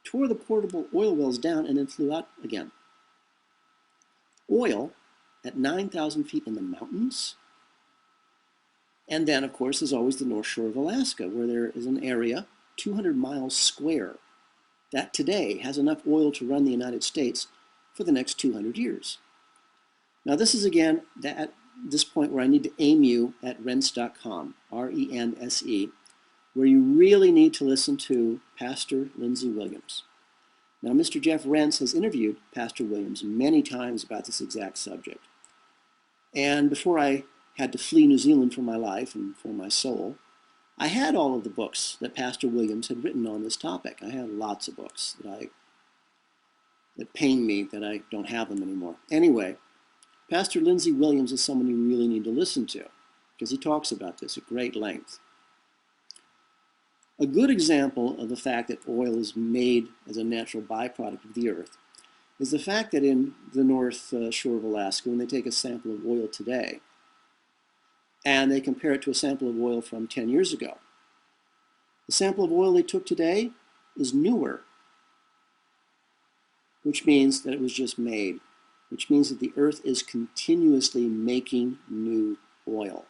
tore the portable oil wells down, and then flew out again. Oil at 9,000 feet in the mountains. And then, of course, there's always the North Shore of Alaska, where there is an area 200 miles square that today has enough oil to run the United States for the next 200 years. Now, this is, again, at this point where I need to aim you at rense.com, R-E-N-S-E, where you really need to listen to Pastor Lindsey Williams. Now, Mr. Jeff Rense has interviewed Pastor Williams many times about this exact subject. And before I had to flee New Zealand for my life and for my soul, I had all of the books that Pastor Williams had written on this topic. I had lots of books that pain me that I don't have them anymore. Anyway, Pastor Lindsey Williams is someone you really need to listen to because he talks about this at great length. A good example of the fact that oil is made as a natural byproduct of the earth is the fact that in the North Shore of Alaska, when they take a sample of oil today and they compare it to a sample of oil from 10 years ago, the sample of oil they took today is newer, which means that it was just made, which means that the earth is continuously making new oil.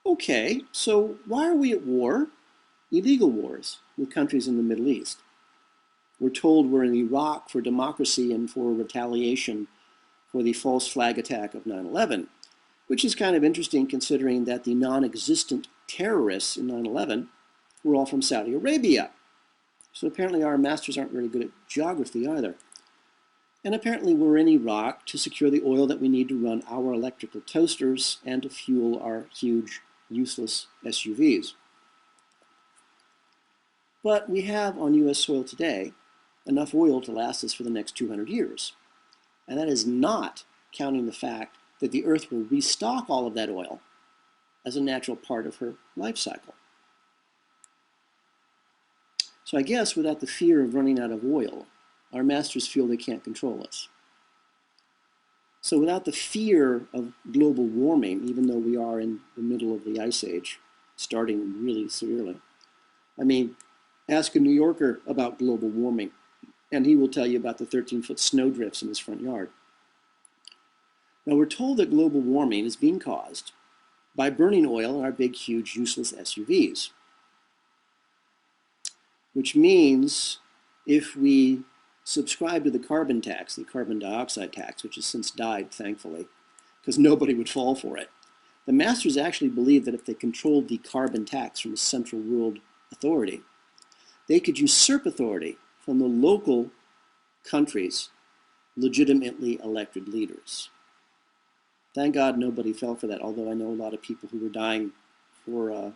Okay, so why are we at war? Illegal wars with countries in the Middle East. We're told we're in Iraq for democracy and for retaliation for the false flag attack of 9/11, which is kind of interesting considering that the non-existent terrorists in 9/11 were all from Saudi Arabia. So apparently our masters aren't very good at geography either. And apparently we're in Iraq to secure the oil that we need to run our electrical toasters and to fuel our huge, useless SUVs. But we have on U.S. soil today enough oil to last us for the next 200 years. And that is not counting the fact that the earth will restock all of that oil as a natural part of her life cycle. So I guess without the fear of running out of oil, our masters feel they can't control us. So without the fear of global warming, even though we are in the middle of the ice age, starting really severely, I mean, ask a New Yorker about global warming, and he will tell you about the 13-foot snowdrifts in his front yard. Now, we're told that global warming is being caused by burning oil in our big, huge, useless SUVs, which means if we subscribe to the carbon tax, the carbon dioxide tax, which has since died, thankfully, because nobody would fall for it, the masters actually believe that if they controlled the carbon tax from a central world authority, they could usurp authority from the local countries' legitimately elected leaders. Thank God nobody fell for that, although I know a lot of people who were dying for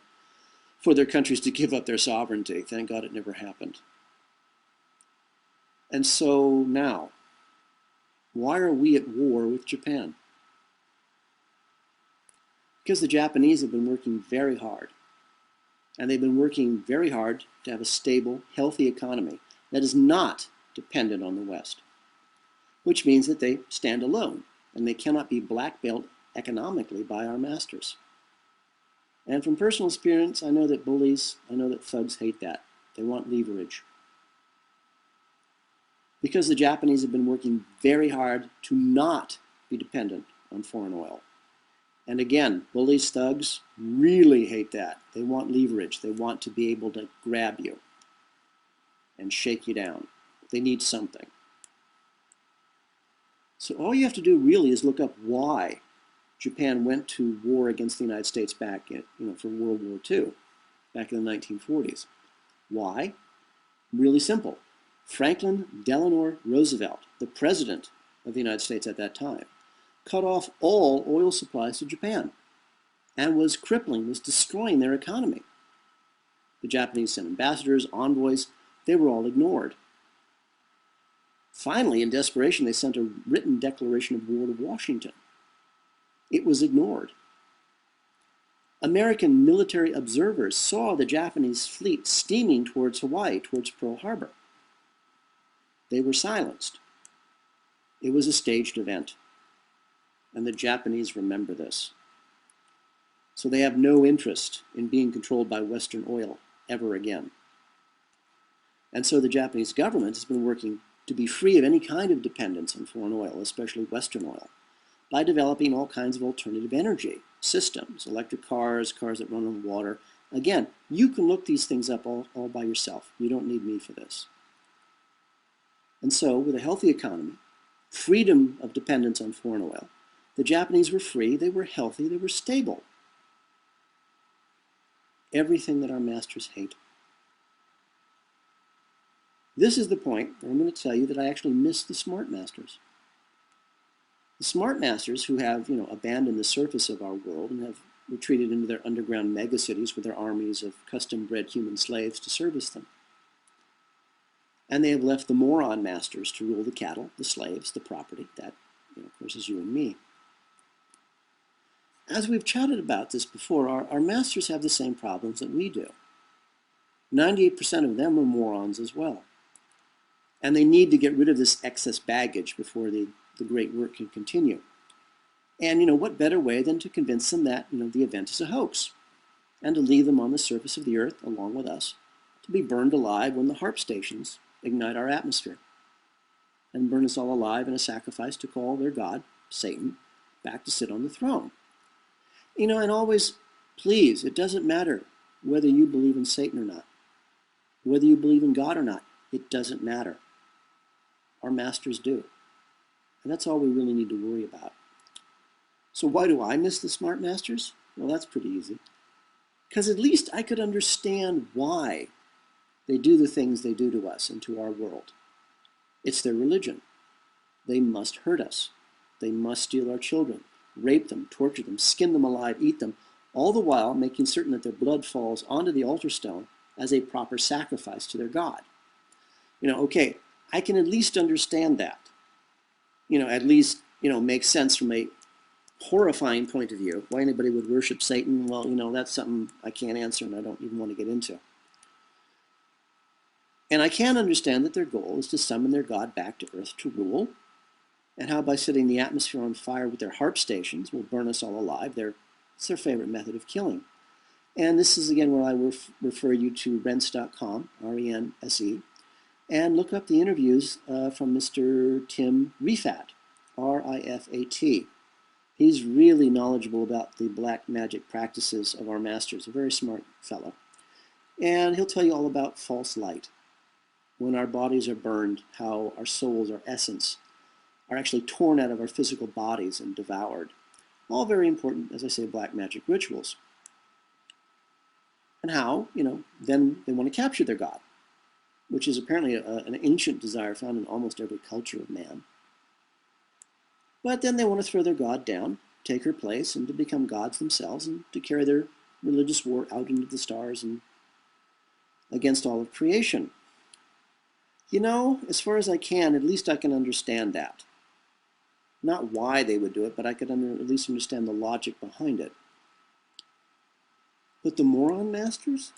their countries to give up their sovereignty. Thank God it never happened. And so now, why are we at war with Japan? Because the Japanese have been working very hard. And they've been working very hard to have a stable, healthy economy that is not dependent on the West, which means that they stand alone and they cannot be blackmailed economically by our masters. And from personal experience, I know that bullies, I know that thugs hate that. They want leverage. Because the Japanese have been working very hard to not be dependent on foreign oil. And again, bullies, thugs really hate that. They want leverage. They want to be able to grab you and shake you down. They need something. So all you have to do really is look up why Japan went to war against the United States back for World War II, back in the 1940s. Why? Really simple. Franklin Delano Roosevelt, the president of the United States at that time, cut off all oil supplies to Japan and was destroying their economy. The Japanese sent ambassadors, envoys, they were all ignored. Finally, in desperation, they sent a written declaration of war to Washington. It was ignored. American military observers saw the Japanese fleet steaming towards Hawaii, towards Pearl Harbor. They were silenced. It was a staged event. And the Japanese remember this. So they have no interest in being controlled by Western oil ever again. And so the Japanese government has been working to be free of any kind of dependence on foreign oil, especially Western oil, by developing all kinds of alternative energy systems, electric cars, cars that run on water. Again, you can look these things up all by yourself. You don't need me for this. And so, with a healthy economy, freedom of dependence on foreign oil, the Japanese were free, they were healthy, they were stable. Everything that our masters hate. This is the point where I'm going to tell you that I actually miss the smart masters. The smart masters who have, abandoned the surface of our world and have retreated into their underground megacities with their armies of custom-bred human slaves to service them. And they have left the moron masters to rule the cattle, the slaves, the property. That, of course, is you and me. As we've chatted about this before, our masters have the same problems that we do. 98% of them are morons as well. And they need to get rid of this excess baggage before the great work can continue. And, what better way than to convince them that, the event is a hoax, and to leave them on the surface of the earth, along with us, to be burned alive when the HAARP stations ignite our atmosphere, and burn us all alive in a sacrifice to call their God, Satan, back to sit on the throne. And always, please, it doesn't matter whether you believe in Satan or not, whether you believe in God or not, it doesn't matter. Our masters do. And that's all we really need to worry about. So why do I miss the smart masters? Well, that's pretty easy. Because at least I could understand why they do the things they do to us and to our world. It's their religion. They must hurt us. They must steal our children, rape them, torture them, skin them alive, eat them, all the while making certain that their blood falls onto the altar stone as a proper sacrifice to their God. Okay, I can at least understand that. At least, makes sense from a horrifying point of view. Why anybody would worship Satan, well, that's something I can't answer and I don't even want to get into. And I can understand that their goal is to summon their God back to earth to rule, and how by setting the atmosphere on fire with their HAARP stations will burn us all alive. It's their favorite method of killing. And this is, again, where I refer you to rense.com, R-E-N-S-E, and look up the interviews from Mr. Tim Rifat, R-I-F-A-T. He's really knowledgeable about the black magic practices of our masters, a very smart fellow. And he'll tell you all about false light. When our bodies are burned, how our souls, our essence, are actually torn out of our physical bodies and devoured. All very important, as I say, black magic rituals. And how, then they want to capture their God, which is apparently an ancient desire found in almost every culture of man. But then they want to throw their God down, take her place, and to become gods themselves, and to carry their religious war out into the stars and against all of creation. As far as I can, at least I can understand that. Not why they would do it, but I could at least understand the logic behind it. But the moron masters?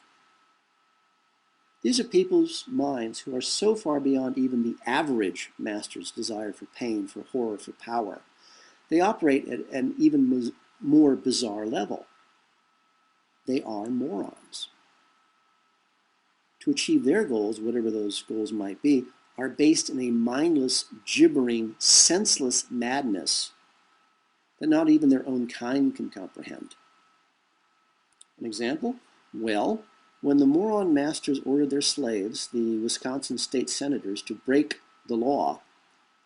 These are people's minds who are so far beyond even the average master's desire for pain, for horror, for power. They operate at an even more bizarre level. They are morons. To achieve their goals, whatever those goals might be, are based in a mindless, gibbering, senseless madness that not even their own kind can comprehend. An example? Well, when the moron masters ordered their slaves, the Wisconsin state senators, to break the law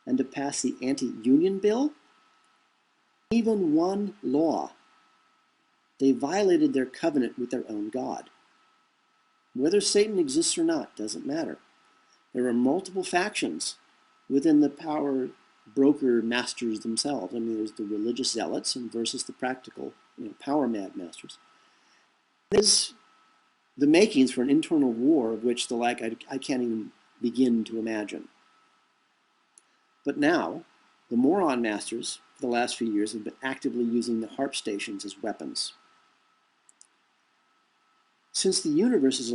and to pass the anti-union bill, even one law, they violated their covenant with their own God. Whether Satan exists or not doesn't matter. There are multiple factions within the power broker masters themselves. There's the religious zealots versus the practical, power mad masters. There's the makings for an internal war of which the like I can't even begin to imagine. But now, the moron masters for the last few years have been actively using the HAARP stations as weapons. Since the universe is